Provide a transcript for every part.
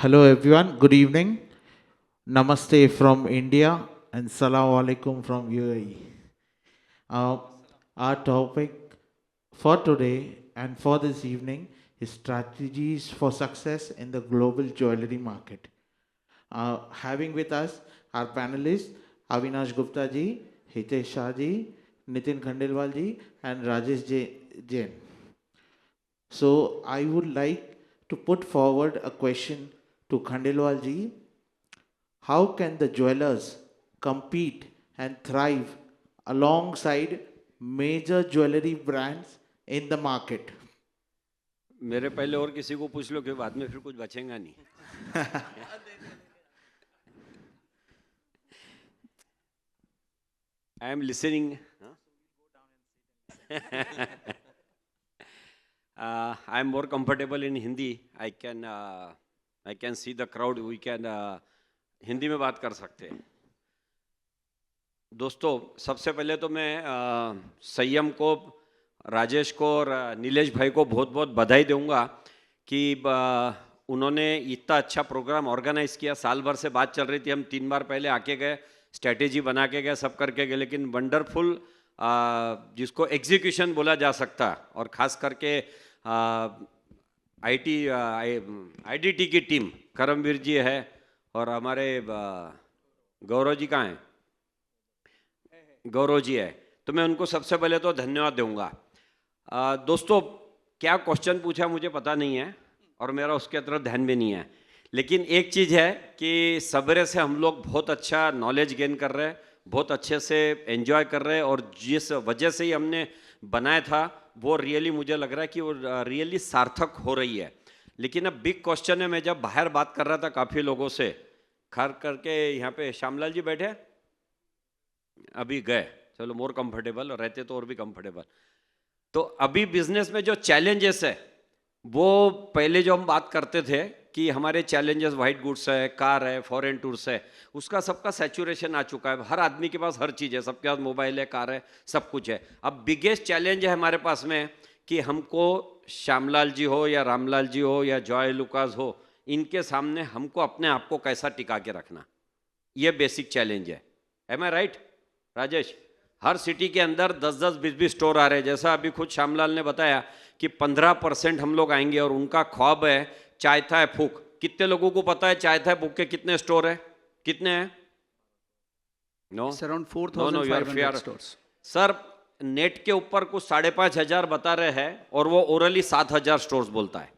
Hello everyone, good evening. Namaste from India and Salam Alaikum from UAE. Uh, our topic for today and for this evening is strategies for success in the global jewelry market. Having with us our panelists Avinash Gupta ji, Hitesh Shah ji, Nitin Khandelwal ji and Rajesh Jain. So I would like to put forward a question to Khandelwal ji. How can the jewelers compete and thrive alongside major jewelry brands in the market? मेरे पहले और किसी को पूछ लो कि बाद में फिर कुछ बचेगा नहीं. I am listening. I am more comfortable in Hindi. I can see the crowd. We can Hindi में बात कर सकते हैं. दोस्तों, सबसे पहले तो मैं संयम को, राजेश को और नीलेश भाई को बहुत बहुत बधाई दूंगा कि उन्होंने इतना अच्छा प्रोग्राम ऑर्गेनाइज किया. साल भर से बात चल रही थी, हम 3 बार पहले आके गए, स्ट्रैटेजी बना के गए, सब करके गए, लेकिन वंडरफुल जिसको एग्जीक्यूशन बोला जा सकता, और ख़ास करके आईडीटी की टीम, करमवीर जी है और हमारे गौरव जी कहाँ हैं, गौरव जी है, तो मैं उनको सबसे पहले तो धन्यवाद दूंगा. दोस्तों, क्या क्वेश्चन पूछा मुझे पता नहीं है और मेरा उसके तरफ ध्यान भी नहीं है, लेकिन एक चीज़ है कि सवेरे से हम लोग बहुत अच्छा नॉलेज गेन कर रहे हैं, बहुत अच्छे से एंजॉय कर रहे हैं, और जिस वजह से ही हमने बनाया था वो रियली मुझे लग रहा है कि वो रियली सार्थक हो रही है. लेकिन अब बिग क्वेश्चन है, मैं जब बाहर बात कर रहा था काफ़ी लोगों से, खास करके यहाँ पे श्यामलाल जी बैठे, अभी गए, चलो मोर कंफर्टेबल, रहते तो और भी कंफर्टेबल. तो अभी बिजनेस में जो चैलेंजेस है, वो पहले जो हम बात करते थे कि हमारे चैलेंजेस वाइट गुड्स है, कार है, फॉरेन टूर्स है, उसका सबका सैचुरेशन आ चुका है. हर आदमी के पास हर चीज़ है, सबके पास मोबाइल है, कार है, सब कुछ है. अब बिगेस्ट चैलेंज है हमारे पास में कि हमको श्यामलाल जी हो या रामलाल जी हो या जॉय लुकास हो, इनके सामने हमको अपने आप को कैसा टिका के रखना, ये बेसिक चैलेंज है. एम आई राइट राजेश? हर सिटी के अंदर 10-10, 20-20 स्टोर आ रहे हैं. जैसा अभी खुद श्यामलाल ने बताया कि 15% हम लोग आएंगे, और उनका ख्वाब है चाय था फूक. कितने लोगों को पता है चाय था फूक के कितने स्टोर है, कितने हैं? No, around 4,500 stores. Sir, net के ऊपर कुछ 5,500 बता रहे हैं और वो ओरली 7,000 स्टोर्स बोलता है.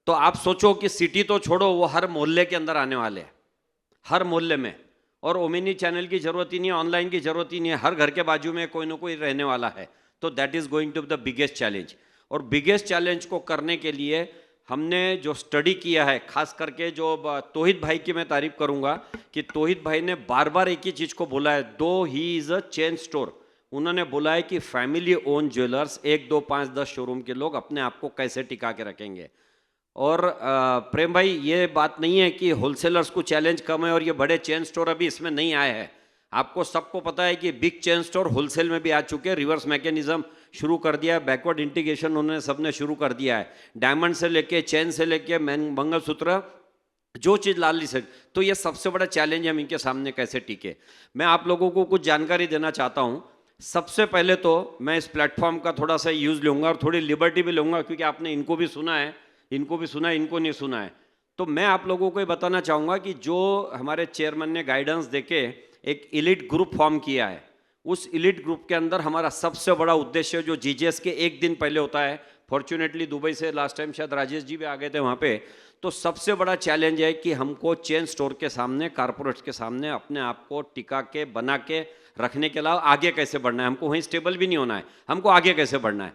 तो आप सोचो कि सिटी तो छोड़ो, वो हर मोहल्ले के अंदर आने वाले हैं, हर मोहल्ले में. और ओमिनी चैनल की जरूरत ही नहीं है, ऑनलाइन की जरूरत ही नहीं है, हर घर के बाजू में कोई ना कोई रहने वाला है. तो that is going to be the biggest challenge. और बिगेस्ट चैलेंज को करने के लिए हमने जो स्टडी किया है, खास करके जो तोहिद भाई की मैं तारीफ करूंगा कि तोहिद भाई ने बार बार एक ही चीज को बोला है, दो he is a chain store. उन्होंने बोला है कि फैमिली ओन ज्वेलर्स 1, 2, 5, 10 शोरूम के लोग अपने आप को कैसे टिका के रखेंगे. और प्रेम भाई, ये बात नहीं है कि होलसेलर्स को चैलेंज कम है और ये बड़े चेन स्टोर अभी इसमें नहीं आए हैं. आपको सबको पता है कि बिग चेन स्टोर होलसेल में भी आ चुके हैं, रिवर्स मैकेनिज्म शुरू कर दिया है, बैकवर्ड इंटीग्रेशन उन्होंने सबने शुरू कर दिया है, डायमंड से लेके, चेन से लेके, मंगलसूत्र, जो चीज़ लाल से. तो ये सबसे बड़ा चैलेंज है, हम इनके सामने कैसे टिके. मैं आप लोगों को कुछ जानकारी देना चाहता हूँ. सबसे पहले तो मैं इस प्लेटफॉर्म का थोड़ा सा यूज़ लूँगा और थोड़ी लिबर्टी भी लूँगा, क्योंकि आपने इनको भी सुना है, इनको भी सुना है, इनको नहीं सुना है. तो मैं आप लोगों को ये बताना चाहूँगा कि जो हमारे चेयरमैन ने गाइडेंस देके एक इलिट ग्रुप फॉर्म किया है, उस इलिट ग्रुप के अंदर हमारा सबसे बड़ा उद्देश्य जो जीजीएस के एक दिन पहले होता है, फॉर्चुनेटली दुबई से लास्ट टाइम शायद राजेश जी भी आ गए थे वहाँ पे, तो सबसे बड़ा चैलेंज है कि हमको चेन स्टोर के सामने, कारपोरेट्स के सामने अपने आप को टिका के, बना के रखने के अलावा आगे कैसे बढ़ना है. हमको वहीं स्टेबल भी नहीं होना है, हमको आगे कैसे बढ़ना है.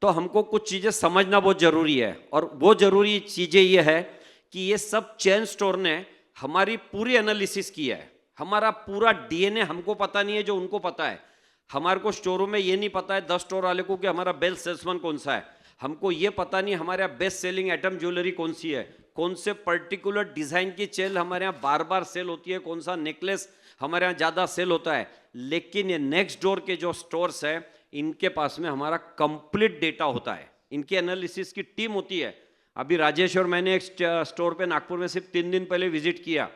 तो हमको कुछ चीज़ें समझना बहुत ज़रूरी है, और वो ज़रूरी चीज़ें ये है कि ये सब चेन स्टोर ने हमारी पूरी एनालिसिस की है. हमारा पूरा डीएनए हमको पता नहीं है जो उनको पता है. हमारे को स्टोरों में ये नहीं पता है 10 स्टोर वाले को कि हमारा बेस्ट सेल्समैन कौन सा है. हमको ये पता नहीं हमारे बेस्ट सेलिंग आइटम ज्वेलरी कौन सी है, कौन से पर्टिकुलर डिज़ाइन की चेन हमारे यहाँ बार बार सेल होती है, कौन सा नेकलेस हमारे यहाँ ज़्यादा सेल होता है. लेकिन ये नेक्स्ट डोर के जो स्टोर्स है, इनके पास में हमारा कंप्लीट डेटा होता है, इनकी एनालिसिस की टीम होती है. अभी राजेश और मैंने एक स्टोर पे नागपुर में सिर्फ 3 दिन पहले विजिट किया।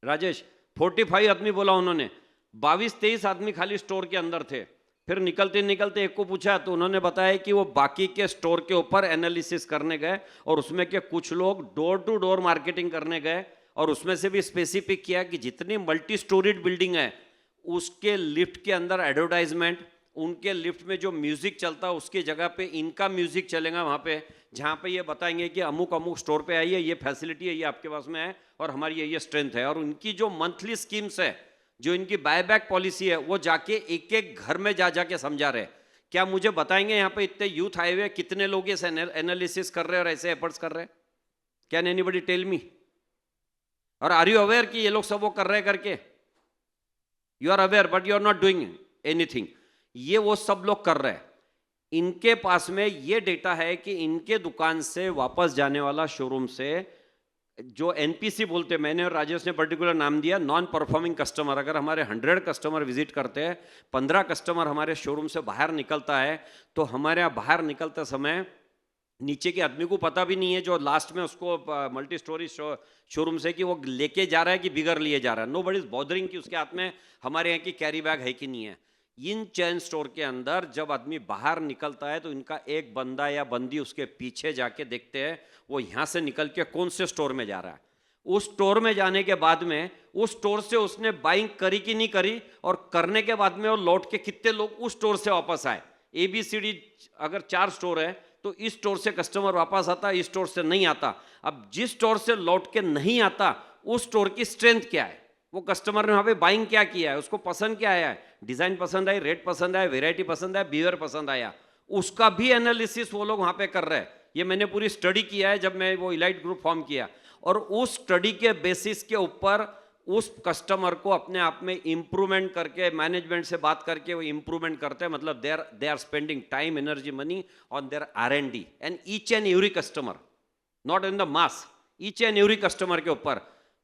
राजेश 45 आदमी बोला उन्होंने, 22-23 आदमी खाली स्टोर के अंदर थे। फिर निकलते निकलते एक को पूछा तो उन्होंने बताया कि वो बाकी के स्टोर के ऊपर एनालिसिस करने गए और उसमें के कुछ लोग डोर टू डोर मार्केटिंग करने गए और उसमें से भी स्पेसिफिक किया कि जितनी मल्टी स्टोरीड बिल्डिंग है उसके लिफ्ट के अंदर एडवर्टाइजमेंट, उनके लिफ्ट में जो म्यूजिक चलता है उसकी जगह पे इनका म्यूजिक चलेगा वहाँ पे, जहाँ पे ये बताएंगे कि अमुक अमुक स्टोर पे आइए, ये फैसिलिटी है, ये आपके पास में है और हमारी ये स्ट्रेंथ है। और उनकी जो मंथली स्कीम्स है, जो इनकी बायबैक पॉलिसी है, वो जाके एक एक घर में जा जाके समझा रहे। क्या मुझे बताएंगे यहाँ पे इतने यूथ आए हुए, कितने लोग इस एनालिसिस कर रहे हैं और ऐसे एफर्ट्स कर रहे हैं? Can anybody tell me? और आर यू अवेयर कि ये लोग सब वो कर रहे हैं करके? You are aware but you are not doing anything. ये वो सब लोग कर रहे हैं। इनके पास में ये डेटा है कि इनके दुकान से वापस जाने वाला शोरूम से जो एनपीसी बोलते हैं, मैंने और राजेश ने पर्टिकुलर नाम दिया, नॉन परफॉर्मिंग कस्टमर। अगर हमारे 100 कस्टमर विजिट करते हैं, 15 कस्टमर हमारे शोरूम से बाहर निकलता है, तो हमारे यहाँ बाहर निकलते समय नीचे के आदमी को पता भी नहीं है जो लास्ट में उसको मल्टी स्टोरी शोरूम से कि वो लेके जा रहा है कि बिगर लिए जा रहा है। नो बडी इज बॉदरिंग कि उसके हाथ में हमारे यहाँ की कैरी बैग है कि नहीं है। इन चेन स्टोर के अंदर जब आदमी बाहर निकलता है तो इनका एक बंदा या बंदी उसके पीछे जाके देखते हैं वो यहाँ से निकल के कौन से स्टोर में जा रहा है। उस स्टोर में जाने के बाद में उस स्टोर से उसने बाइंग करी कि नहीं करी, और करने के बाद में वो लौट के कितने लोग उस स्टोर से वापस आए। ABCD अगर 4 स्टोर है तो इस स्टोर से कस्टमर वापस आता, इस स्टोर से नहीं आता। अब जिस स्टोर से लौट के नहीं आता उस स्टोर की स्ट्रेंथ क्या है, वो कस्टमर ने वहाँ पे बाइंग क्या किया है, उसको पसंद क्या आया है, डिजाइन पसंद आई, रेट पसंद आया, वेराइटी पसंद आया, बिहेवियर पसंद आया, उसका भी एनालिसिस वो लोग वहाँ पे कर रहे हैं। ये मैंने पूरी स्टडी किया है जब मैं वो इलाइट ग्रुप फॉर्म किया, और उस स्टडी के बेसिस के ऊपर उस कस्टमर को अपने आप में इंप्रूवमेंट करके मैनेजमेंट से बात करके वो इंप्रूवमेंट करते हैं। मतलब they are spending time, energy, money on their R&D and each and every customer, not in the mass, each and every customer के ऊपर।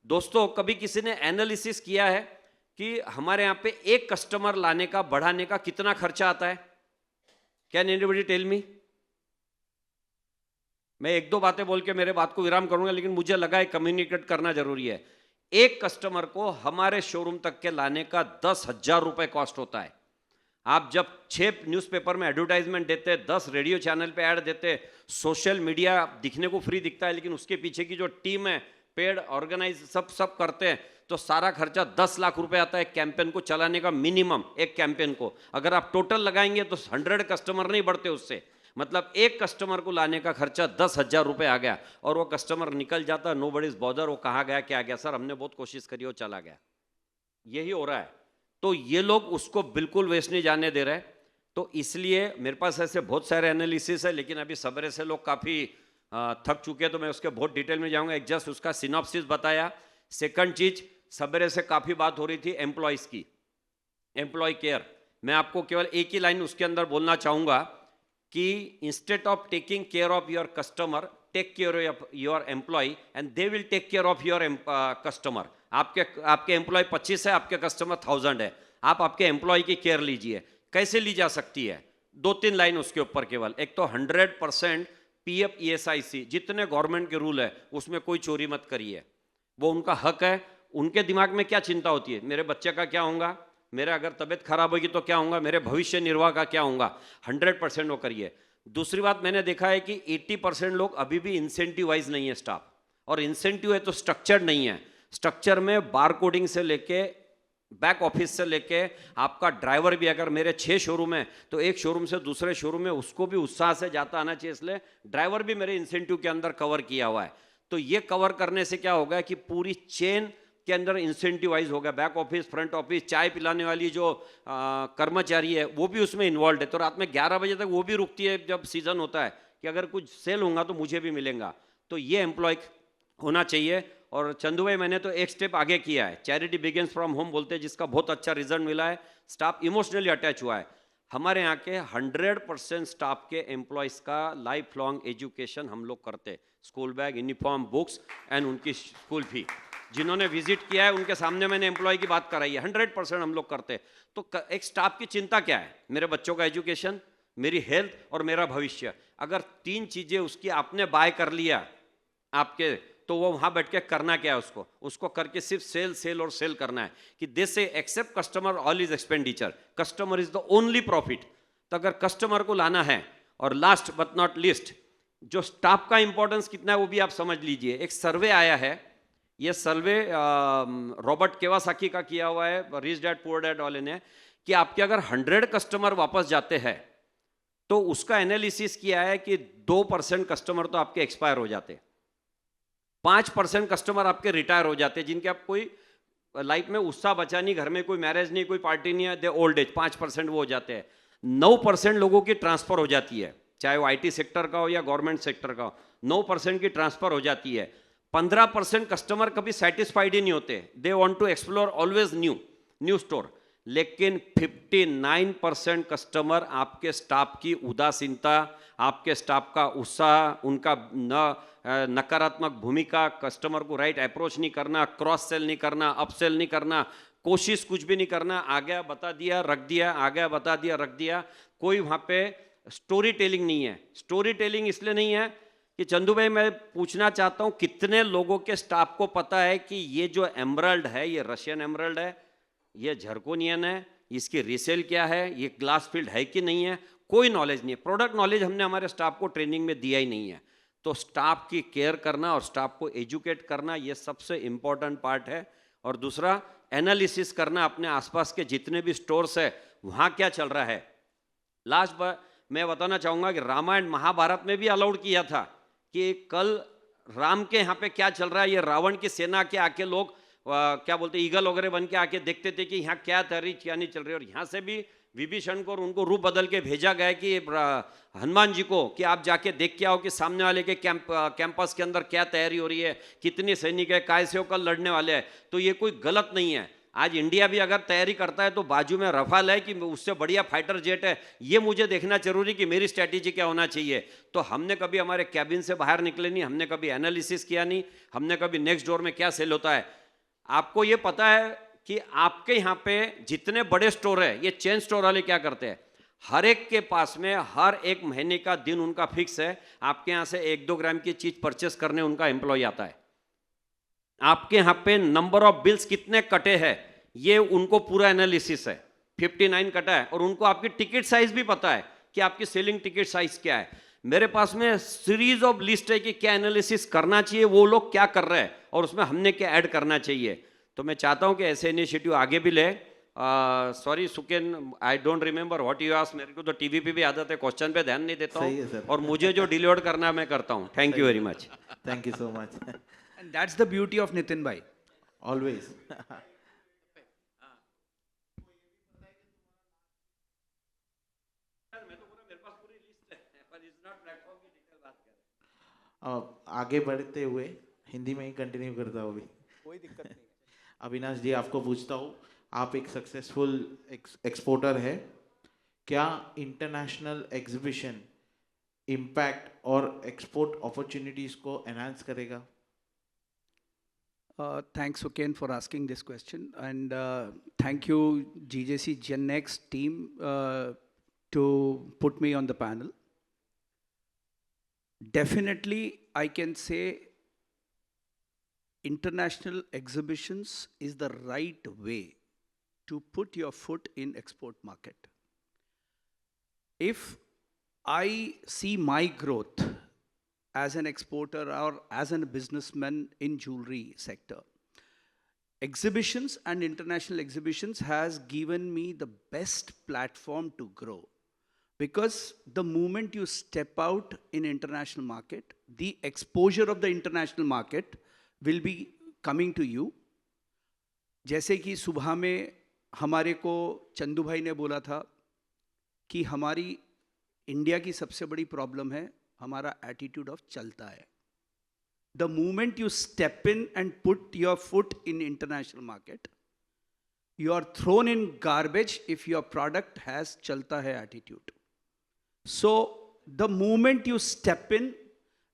दोस्तों, कभी किसी ने एनालिसिस किया है कि हमारे यहाँ पे एक कस्टमर लाने का, बढ़ाने का कितना खर्चा आता है? Can anybody tell me? मैं 1-2 बातें बोल के मेरे बात को विराम करूंगा, लेकिन मुझे लगा है कम्युनिकेट करना जरूरी है। एक कस्टमर को हमारे शोरूम तक के लाने का 10,000 रुपए कॉस्ट होता है। आप जब 6 न्यूज़पेपर में एडवर्टाइजमेंट देते, 10 रेडियो चैनल पे ऐड देते, सोशल मीडिया दिखने को फ्री दिखता है, लेकिन उसके पीछे की जो टीम है, पेड ऑर्गेनाइज सब करते हैं, तो सारा खर्चा 10 लाख रुपए आता है कैंपेन को चलाने का, मिनिमम एक कैंपेन को। अगर आप टोटल लगाएंगे तो 100 कस्टमर नहीं बढ़ते उससे, मतलब एक कस्टमर को लाने का खर्चा 10,000 रुपए आ गया, और वो कस्टमर निकल जाता, नो बडी इज बॉदर, वो कहाँ गया, क्या गया, सर हमने बहुत कोशिश करी, वो चला गया। यही हो रहा है। तो ये लोग उसको बिल्कुल वेस्ट नहीं जाने दे रहे। तो इसलिए मेरे पास ऐसे बहुत सारे एनालिसिस है, लेकिन अभी सवेरे से लोग काफ़ी थक चुके हैं, तो मैं उसके बहुत डिटेल में जाऊंगा। एक जस्ट उसका सिनॉप्सिस बताया। सेकंड चीज, सवेरे से काफ़ी बात हो रही थी एम्प्लॉयज़ की, एम्प्लॉय केयर। मैं आपको केवल एक ही लाइन उसके अंदर बोलना चाहूँगा कि instead of taking care of your customer, take care of your employ and they will take care of your customer. आपके एम्प्लॉय 25 है, आपके कस्टमर 1000 है, आप आपके एम्प्लॉय की केयर लीजिए। कैसे ली जा सकती है? 2-3 लाइन उसके ऊपर केवल। एक तो 100% PF ESIC, जितने गवर्नमेंट के रूल है उसमें कोई चोरी मत करिए, वो उनका हक है। उनके दिमाग में क्या चिंता होती है, मेरे बच्चे का क्या होगा, मेरा अगर तबीयत खराब होगी तो क्या होगा, मेरे भविष्य निर्वाह का क्या होगा, 100% वो करिए। दूसरी बात मैंने देखा है कि 80% लोग अभी भी इंसेंटिव वाइज नहीं है स्टाफ, और इंसेंटिव है तो स्ट्रक्चर्ड नहीं है। स्ट्रक्चर में बार कोडिंग से लेके बैक ऑफिस से लेके आपका ड्राइवर भी, अगर मेरे 6 शोरूम है तो एक शोरूम से दूसरे शोरूम में उसको भी उत्साह से जाता आना चाहिए, इसलिए ड्राइवर भी मेरे इंसेंटिव के अंदर कवर किया हुआ है। तो ये कवर करने से क्या होगा कि पूरी चेन के अंदर इंसेंटिवाइज होगा। बैक ऑफिस, फ्रंट ऑफिस, चाय पिलाने वाली जो कर्मचारी है वो भी उसमें इन्वॉल्व है। तो रात में 11 बजे तक वो भी रुकती है जब सीजन होता है कि अगर कुछ सेल होगा तो मुझे भी मिलेगा। तो ये एम्प्लॉय होना चाहिए। और चंदू भाई, मैंने तो एक स्टेप आगे किया है, चैरिटी बिगिंस फ्रॉम होम बोलते हैं, जिसका बहुत अच्छा रिजल्ट मिला है। स्टाफ इमोशनली अटैच हुआ है। हमारे यहाँ के 100% स्टाफ के एम्प्लॉयज़ का लाइफ लॉन्ग एजुकेशन हम लोग करते हैं, school bag, uniform, books and उनकी स्कूल फी। जिन्होंने विजिट किया है उनके सामने मैंने एम्प्लॉय की बात कराई है, 100% हम लोग करते हैं। तो एक स्टाफ की चिंता क्या है, मेरे बच्चों का एजुकेशन, मेरी हेल्थ और मेरा भविष्य। अगर तीन चीजें उसकी आपने बाय कर लिया आपके, तो वो वहां बैठ के करना क्या है, उसको करके सिर्फ सेल सेल और सेल करना है कि दिस से except customer all is expenditure, customer is the only profit. तो अगर कस्टमर को लाना है, और लास्ट बट नॉट लिस्ट, जो स्टाफ का इंपॉर्टेंस कितना है वो भी आप समझ लीजिए। एक सर्वे आया है, ये सर्वे रॉबर्ट केवासाकी का किया हुआ है, रिच डैड पुअर डैड वाले ने, कि आपके अगर 100 कस्टमर वापस जाते हैं तो उसका एनालिसिस किया है कि 2% कस्टमर तो आपके एक्सपायर हो जाते हैं, 5% कस्टमर आपके रिटायर हो जाते हैं, जिनके आप कोई लाइफ में उत्साह बचा नहीं, घर में कोई मैरिज नहीं, कोई पार्टी नहीं है, दे ओल्ड एज, 5% वो हो जाते हैं। 9% लोगों की ट्रांसफर हो जाती है, चाहे वो आईटी सेक्टर का हो या गवर्नमेंट सेक्टर का हो, 9% की ट्रांसफर हो जाती है। 15% कस्टमर कभी सेटिस्फाइड ही नहीं होते, they want to explore always new store. लेकिन 59% कस्टमर आपके स्टाफ की उदासीनता, आपके स्टाफ का उत्साह, उनका नकारात्मक भूमिका, कस्टमर को राइट अप्रोच नहीं करना, क्रॉस सेल नहीं करना, अप सेल नहीं करना, कोशिश कुछ भी नहीं करना, आ गया बता दिया रख दिया, आ गया बता दिया रख दिया, कोई वहां पे स्टोरी टेलिंग नहीं है। स्टोरी टेलिंग इसलिए नहीं है कि चंदू भाई, मैं पूछना चाहता हूं कितने लोगों के स्टाफ को पता है कि ये जो एमरल्ड है ये रशियन एमरल्ड है, ये झरकोनियन है, इसकी रीसेल क्या है, ये ग्लास फील्ड है कि नहीं है, कोई नॉलेज नहीं है। प्रोडक्ट नॉलेज हमने हमारे स्टाफ को ट्रेनिंग में दिया ही नहीं है। तो स्टाफ की केयर करना और स्टाफ को एजुकेट करना, ये सबसे इंपॉर्टेंट पार्ट है। और दूसरा, एनालिसिस करना अपने आसपास के जितने भी स्टोर्स है वहां क्या चल रहा है। लास्ट बार मैं बताना चाहूंगा कि रामायण महाभारत में भी अलाउड किया था कि कल राम के यहाँ पे क्या चल रहा है, ये रावण की सेना के आके लोग क्या बोलते ईगल वगैरह बन के आके देखते थे कि यहाँ क्या तैयारी क्या नहीं चल रही। और यहाँ से भी विभीषण को और उनको रूप बदल के भेजा गया कि हनुमान जी को कि आप जाके देख के आओ कि सामने वाले के कैंपस के अंदर क्या तैयारी हो रही है, कितने सैनिक है, काय से होकर लड़ने वाले हैं। तो ये कोई गलत नहीं है। आज इंडिया भी अगर तैयारी करता है तो बाजू में रफाल है कि उससे बढ़िया फाइटर जेट है, ये मुझे देखना जरूरी कि मेरी स्ट्रैटेजी क्या होना चाहिए। तो हमने कभी हमारे कैबिन से बाहर निकले नहीं, हमने कभी एनालिसिस किया नहीं, हमने कभी नेक्स्ट डोर में क्या सेल होता है। आपको ये पता है कि आपके यहाँ पे जितने बड़े स्टोर है, ये चेन स्टोर वाले क्या करते हैं, हर एक के पास में हर एक महीने का दिन उनका फिक्स है, आपके यहाँ से 1-2 ग्राम की चीज परचेस करने उनका एम्प्लॉय आता है। आपके यहाँ पे नंबर ऑफ बिल्स कितने कटे हैं ये उनको पूरा एनालिसिस है, 59 कटा है। और उनको आपकी टिकट साइज भी पता है कि आपकी सेलिंग टिकट साइज क्या है। मेरे पास में सीरीज ऑफ लिस्ट है कि क्या एनालिसिस करना चाहिए, वो लोग क्या कर रहे हैं और उसमें हमने क्या ऐड करना चाहिए। तो मैं चाहता हूं कि ऐसे इनिशिएटिव आगे भी ले। Sorry Suken, I don't remember what you asked. मेरे को तो टीवी पे भी आदत है, क्वेश्चन पे ध्यान नहीं देता हूं, और मुझे जो डिलीवर करना है मैं करता हूं। Thank you very much. Thank you so much. And that's the beauty of Nitin bhai. Always. आगे बढ़ते हुए हिंदी में ही कंटिन्यू करता हूँ अभी, कोई दिक्कत नहीं। अविनाश जी आपको पूछता हूँ, आप एक सक्सेसफुल एक्सपोर्टर है, क्या इंटरनेशनल एग्जीबिशन इम्पैक्ट और एक्सपोर्ट अपॉर्चुनिटीज को एनहांस करेगा? Thanks Suken for asking this question, and thank you GJC Gen Next team to put me on the panel. Definitely I can say international exhibitions is the right way to put your foot in export market. If I see my growth as an exporter or as a businessman in jewelry sector, exhibitions and international exhibitions has given me the best platform to grow, because the moment you step out in international market, the exposure of the international market will be coming to you. जैसे कि सुबह में हमारे को चंदू भाई ने बोला था कि हमारी इंडिया की सबसे बड़ी प्रॉब्लम है हमारा एटीट्यूड ऑफ चलता है. The moment you step in and put your foot in international market, you are thrown in garbage if your product has chalta hai attitude. So the moment you step in,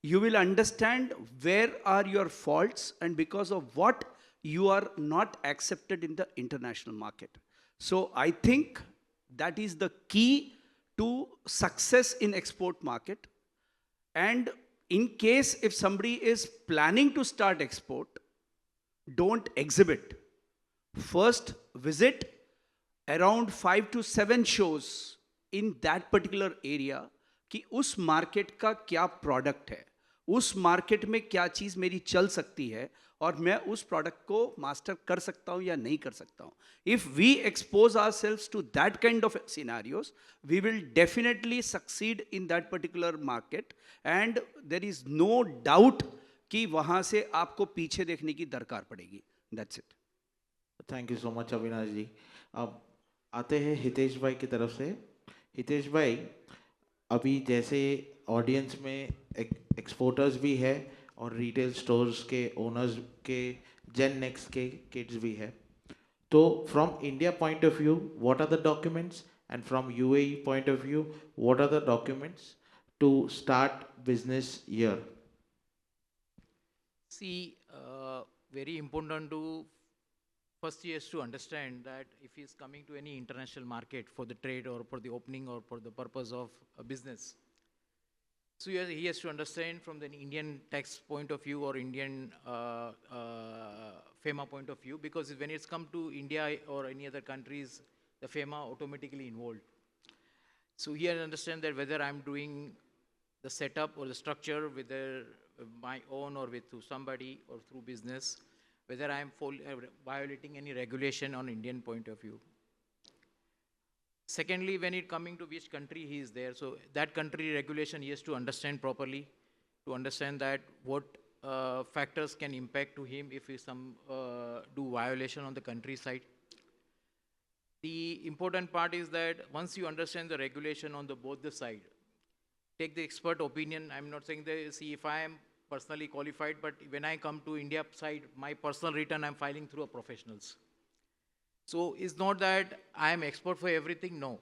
you will understand where are your faults and because of what you are not accepted in the international market. So I think that is the key to success in export market. And in case if somebody is planning to start export, don't exhibit. First, visit around 5 to 7 shows in that particular area कि उस market का क्या product है, उस market में क्या चीज़ मेरी चल सकती है और मैं उस प्रोडक्ट को मास्टर कर सकता हूँ या नहीं कर सकता हूँ. If we expose ourselves to that kind of scenarios, we will definitely succeed in that particular market and there is no doubt कि वहाँ से आपको पीछे देखने की दरकार पड़ेगी. That's it. Thank you so much Avinash ji. अब आते हैं हितेश भाई की तरफ से. हितेश भाई, अभी जैसे ऑडियंस में एक्सपोर्टर्स भी है और रिटेल स्टोर्स के ओनर्स के जेन नेक्स्ट के किड्स भी है, तो from India point of view what are the documents and from UAE point of view what are the documents to start business here? See, very important to first he has to understand that if he is coming to any international market for the trade or for the opening or for the purpose of a business, so he has to understand from the Indian tax point of view or Indian FEMA point of view, because when it's come to India or any other countries, the FEMA automatically involved. So he has to understand that whether I'm doing the setup or the structure, whether my own or with through somebody or through business, whether I am violating any regulation on Indian point of view. Secondly, when it coming to which country he is there, so that country regulation he has to understand properly, to understand that what factors can impact to him if he do violation on the country side. The important part is that once you understand the regulation on the both the side, take the expert opinion. I'm not saying that, see, if I am personally qualified, but when I come to India side, my personal return I'm filing through a professionals. So it's not that I am expert for everything, no.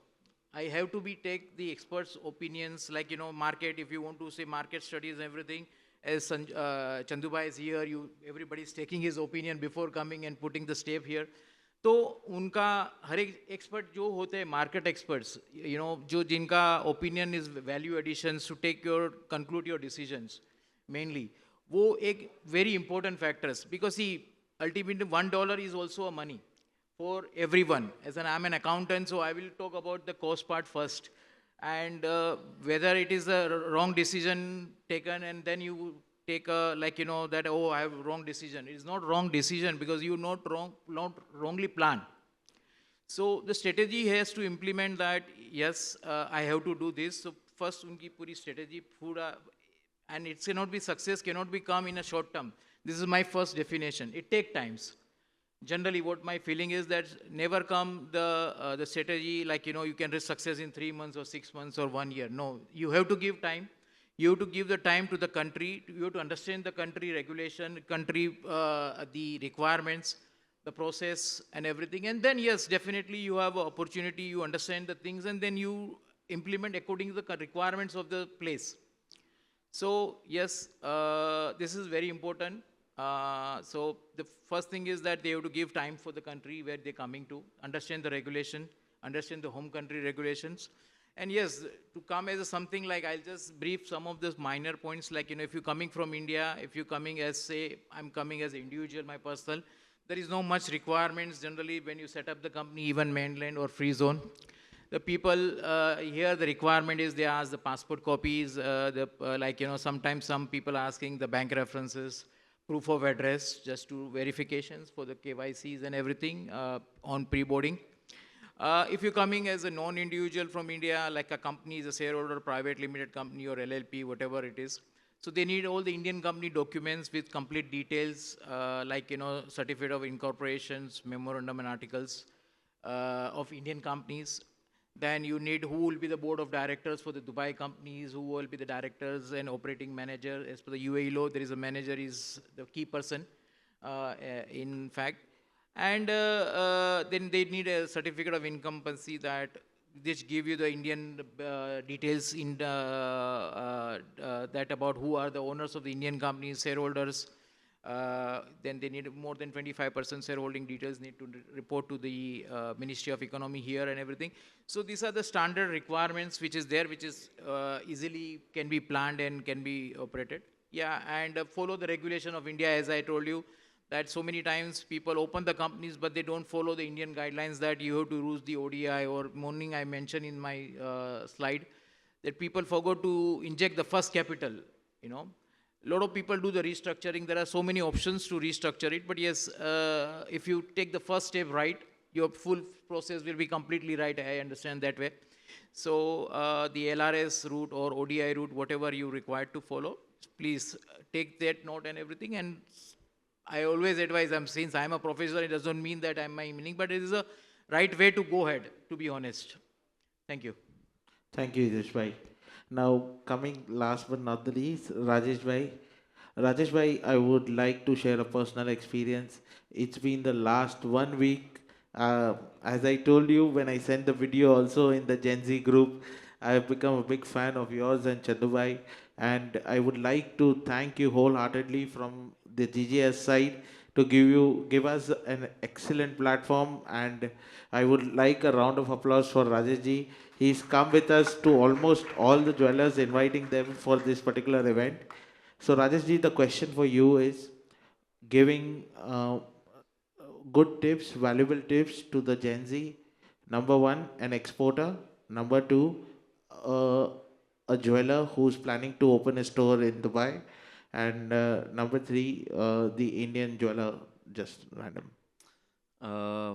I have to take the experts' opinions, like, market, if you want to say market studies and everything, as Chandubai is here, everybody is taking his opinion before coming and putting the step here. तो उनका हर एक expert जो होते हैं market experts, जो जिनका opinion is value additions to take your conclude your decisions mainly, वो एक very important factors, because he ultimately $1 is also a money for every one. As an I am an accountant, so I will talk about the cost part first, and whether it is a wrong decision taken and then you take that, oh, I have wrong decision. It is not wrong decision because you not wrongly planned. So the strategy has to implement that, yes, I have to do this. So first unki puri strategy pura, and it cannot be success, cannot be come in a short term. This is my first definition. It take times. Generally, what my feeling is that never come the strategy like, you can reach success in 3 months or 6 months or 1 year. No, you have to give time. You have to give the time to the country. You have to understand the country regulation, country, the requirements, the process and everything. And then, yes, definitely you have an opportunity, you understand the things, and then you implement according to the requirements of the place. So, yes, this is very important. So the first thing is that they have to give time for the country where they're coming to, understand the regulation, understand the home country regulations. And yes, to come as something like, I'll just brief some of those minor points, like, if you're coming from India, if you're coming as, say, I'm coming as an individual, my personal, there is no much requirements generally when you set up the company, even mainland or free zone. The people here, the requirement is they ask the passport copies, sometimes some people asking the bank references, proof of address, just to verifications for the KYCs and everything on pre-boarding. If you're coming as a non-individual from India, like a company is a shareholder, private limited company or LLP, whatever it is, so they need all the Indian company documents with complete details, certificate of incorporations, memorandum and articles of Indian companies. Then you need who will be the board of directors for the Dubai companies, who will be the directors and operating manager. As per the UAE law, there is a manager is the key person, in fact. And then they need a certificate of incumbency that this give you the Indian details in the, that about who are the owners of the Indian companies, shareholders, then they need more than 25% shareholding details need to report to the Ministry of Economy here and everything. So these are the standard requirements which is there, which is easily can be planned and can be operated. Yeah, and follow the regulation of India, as I told you, that so many times people open the companies, but they don't follow the Indian guidelines that you have to use the ODI, or morning I mentioned in my slide that people forgot to inject the first capital, you know. A lot of people do the restructuring. There are so many options to restructure it, but yes, if you take the first step right, your full process will be completely right. I understand that way. So the LRS route or ODI route, whatever you require to follow, please take that note and everything. And I always advise them, since I'm a professor, it doesn't mean that I'm my meaning, but it is a right way to go ahead, to be honest. Thank you. Thank you, Hitesh bhai. Now, coming last but not the least, Rajesh bhai. Rajesh bhai, I would like to share a personal experience. It's been the last 1 week. As I told you when I sent the video also in the Gen Z group, I have become a big fan of yours and Chandu bhai. And I would like to thank you wholeheartedly from the GGS side to give us an excellent platform, and I would like a round of applause for Rajesh ji. He's come with us to almost all the jewelers, inviting them for this particular event. So Rajesh ji, the question for you is giving good tips, valuable tips to the Gen Z. Number one, an exporter. Number two, uh, a jeweler who's planning to open a store in Dubai. And number three, the Indian jeweler, just random.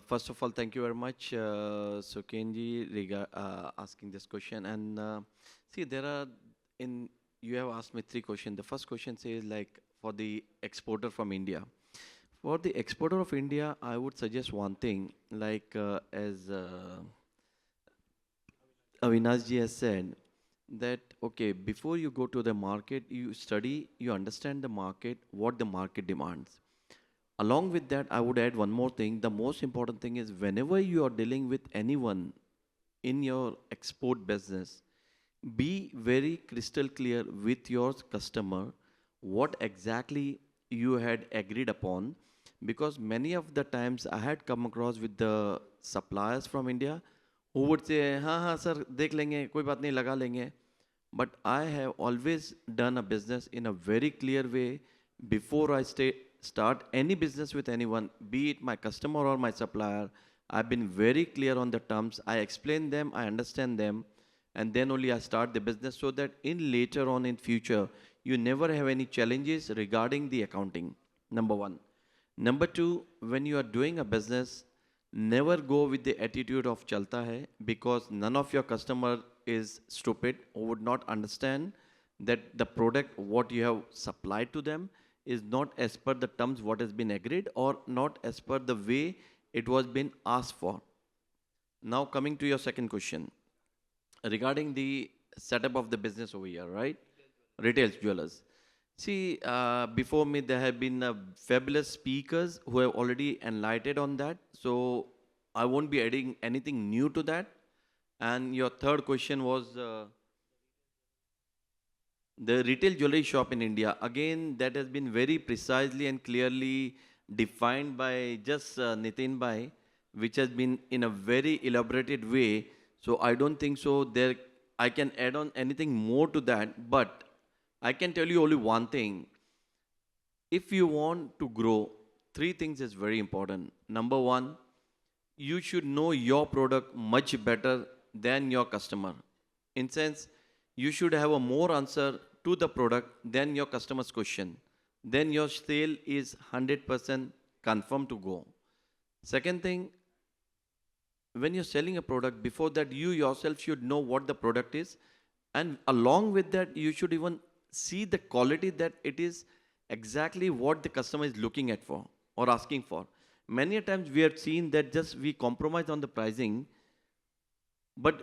First of all, thank you very much, Sukenji, asking this question. And see, there are you have asked me 3 questions. The first question says like for the exporter from India. For the exporter of India, I would suggest one thing, like as Avinash ji has said, that okay, before you go to the market, you study, you understand the market, what the market demands. Along with that, I would add one more thing. The most important thing is whenever you are dealing with anyone in your export business, be very crystal clear with your customer what exactly you had agreed upon, because many of the times I had come across with the suppliers from India who would say, हाँ हाँ sir, देख लेंगे, कोई बात नहीं, लगा लेंगे. But I have always done a business in a very clear way before I start any business with anyone, be it my customer or my supplier. I've been very clear on the terms. I explain them, I understand them, and then only I start the business, so that in later on in future, you never have any challenges regarding the accounting. Number one. Number two, when you are doing a business, never go with the attitude of chalta hai, because none of your customer is stupid or would not understand that the product what you have supplied to them is not as per the terms what has been agreed, or not as per the way it was been asked for. Now coming to your second question regarding the setup of the business over here, right? Retail jewelers. See, before me there have been fabulous speakers who have already enlightened on that. So I won't be adding anything new to that. And your third question was the retail jewelry shop in India. Again, that has been very precisely and clearly defined by just Nitin Bhai, which has been in a very elaborated way. So I don't think so there I can add on anything more to that. But I can tell you only one thing. If you want to grow, 3 things is very important. Number one, you should know your product much better than your customer. In sense, you should have a more answer to the product than your customer's question. Then your sale is 100% confirmed to go. Second thing, when you're selling a product, before that you yourself should know what the product is, and along with that you should even see the quality that it is exactly what the customer is looking at for or asking for. Many a times we have seen that just we compromise on the pricing, but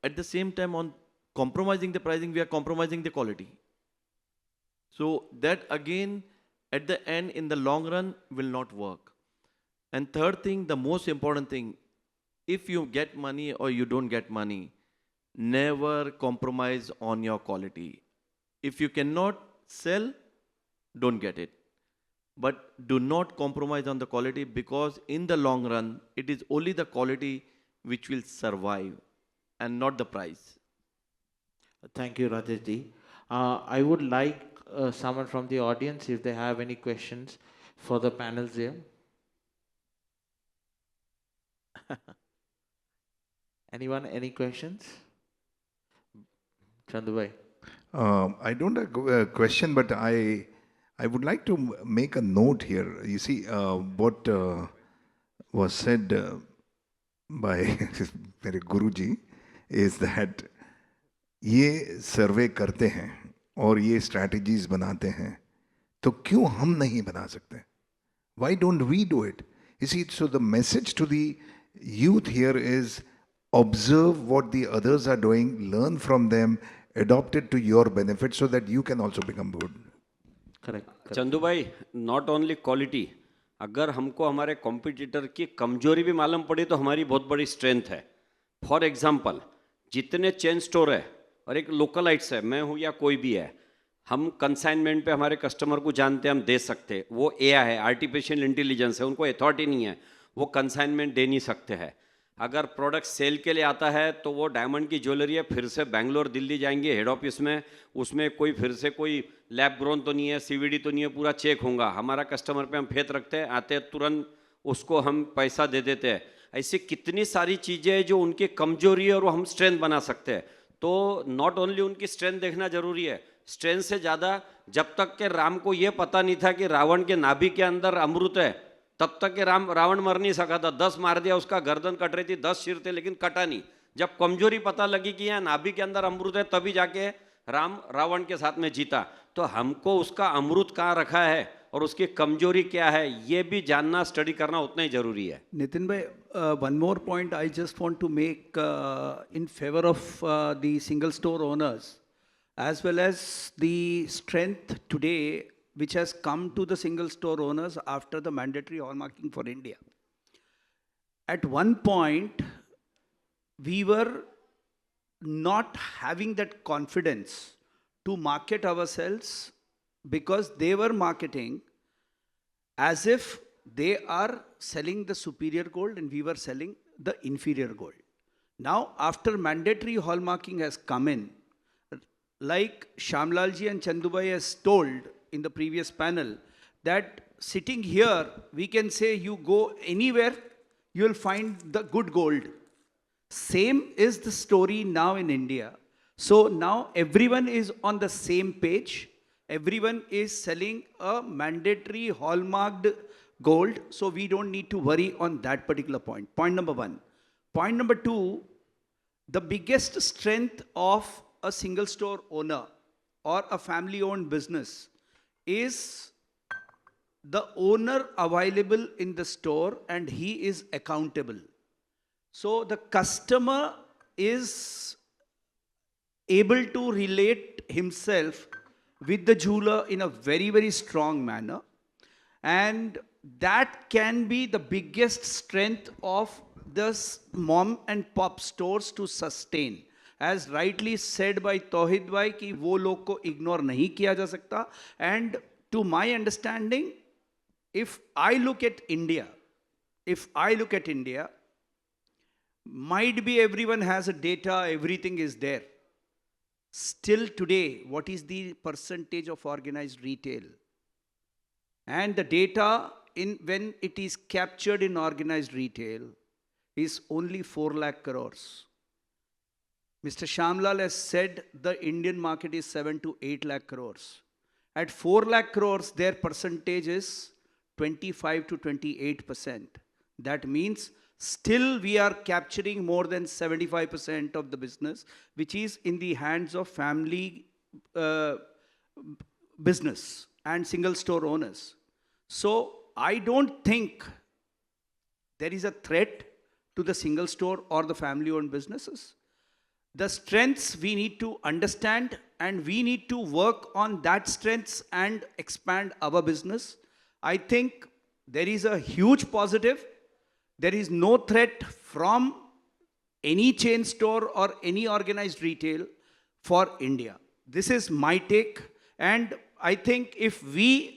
at the same time on compromising the pricing, we are compromising the quality. So that again, at the end, in the long run, will not work. And third thing, the most important thing, if you get money or you don't get money, never compromise on your quality. If you cannot sell, don't get it. but do not compromise on the quality, because in the long run, it is only the quality which will survive and not the price. Thank you, Rajesh ji. I would like someone from the audience if they have any questions for the panels here. Anyone, any questions? Chandu bhai. I don't have a question, but I would like to make a note here. You see, what was said by मेरे गुरुजी is that ये सर्वे करते हैं और ये strategies बनाते हैं, तो क्यों हम नहीं बना सकते? Why don't we do it? You see, so the message to the youth here is observe what the others are doing, learn from them, adopt it to your benefit so that you can also become good. Correct. Chandu भाई, not only quality, अगर हमको हमारे competitor की कमजोरी भी मालूम पड़ी तो हमारी बहुत बड़ी स्ट्रेंथ है. फॉर एग्जाम्पल, जितने चेन स्टोर है और एक लोकलाइट्स है, मैं हूँ या कोई भी है, हम कंसाइनमेंट पे हमारे कस्टमर को जानते हैं, हम दे सकते. वो एआई है, आर्टिफिशियल इंटेलिजेंस है, उनको अथॉरिटी नहीं है, वो कंसाइनमेंट दे नहीं सकते हैं. अगर प्रोडक्ट सेल के लिए आता है तो वो डायमंड की ज्वेलरी है, फिर से बेंगलोर दिल्ली जाएंगे हेड ऑफिस में, उसमें कोई फिर से कोई लैब ग्रोन तो नहीं है, सीवीडी तो नहीं है, पूरा चेक होगा. हमारा कस्टमर पे हम फेथ रखते हैं, आते हैं तुरंत उसको हम पैसा दे देते हैं. ऐसी कितनी सारी चीज़ें हैं जो उनकी कमजोरी है और वो हम स्ट्रेंथ बना सकते हैं. तो नॉट ओनली उनकी स्ट्रेंथ देखना जरूरी है, स्ट्रेंथ से ज़्यादा जब तक के राम को ये पता नहीं था कि रावण के नाभि के अंदर अमृत है, तब तक के रावण मर नहीं सका था. 10 मार दिया, उसका गर्दन कट रही थी, 10 सिर थे लेकिन कटा नहीं. जब कमजोरी पता लगी कि यहाँ नाभि के अंदर अमृत है, तभी जाके राम रावण के साथ में जीता. तो हमको उसका अमृत कहाँ रखा है और उसकी कमजोरी क्या है, ये भी जानना, स्टडी करना उतना ही जरूरी है. Nitin bhai, one more point I just want to make in favor of the single store owners, as well as the strength today which has come to the single store owners after the mandatory hallmarking for India. At one point, we were not having that confidence to market ourselves because they were marketing as if they are selling the superior gold and we were selling the inferior gold. Now, after mandatory hallmarking has come in, like Shamlalji and Chandubai has told in the previous panel, that sitting here, we can say you go anywhere, you will find the good gold. Same is the story now in India. So now everyone is on the same page. Everyone is selling a mandatory hallmarked gold. So we don't need to worry on that particular point. Point number one. Point number two, the biggest strength of a single store owner or a family owned business is the owner available in the store and he is accountable. So the customer is able to relate himself with the jeweler in a very, very strong manner. And that can be the biggest strength of this mom and pop stores to sustain. As rightly said by Tauhid bhai कि वो लोग को ignore नहीं किया जा सकता. And to my understanding, if I look at India, might be everyone has a data, everything is there. Still today, what is the percentage of organized retail? And the data when it is captured in organized retail is only 4 lakh crores. Mr. Shamlal has said the Indian market is 7 to 8 lakh crores. At 4 lakh crores, their percentage is 25 to 28%. That means still we are capturing more than 75% of the business, which is in the hands of family business and single store owners. So I don't think there is a threat to the single store or the family owned businesses. The strengths we need to understand and we need to work on that strengths and expand our business. I think there is a huge positive. There is no threat from any chain store or any organized retail for India. This is my take. And I think if we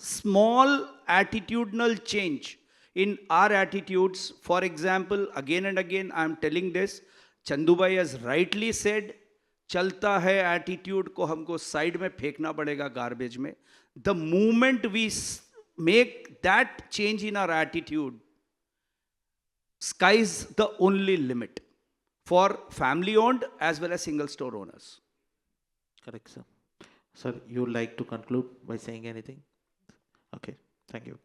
small attitudinal change in our attitudes. For example, again and again, I am telling this, Chandubai has rightly said, चलता है attitude को हमको side में फेंकना पड़ेगा garbage में. The moment we make that change in our attitude, sky's the only limit for family owned as well as single store owners. Correct, sir. Sir, you would like to conclude by saying anything? Okay, thank you.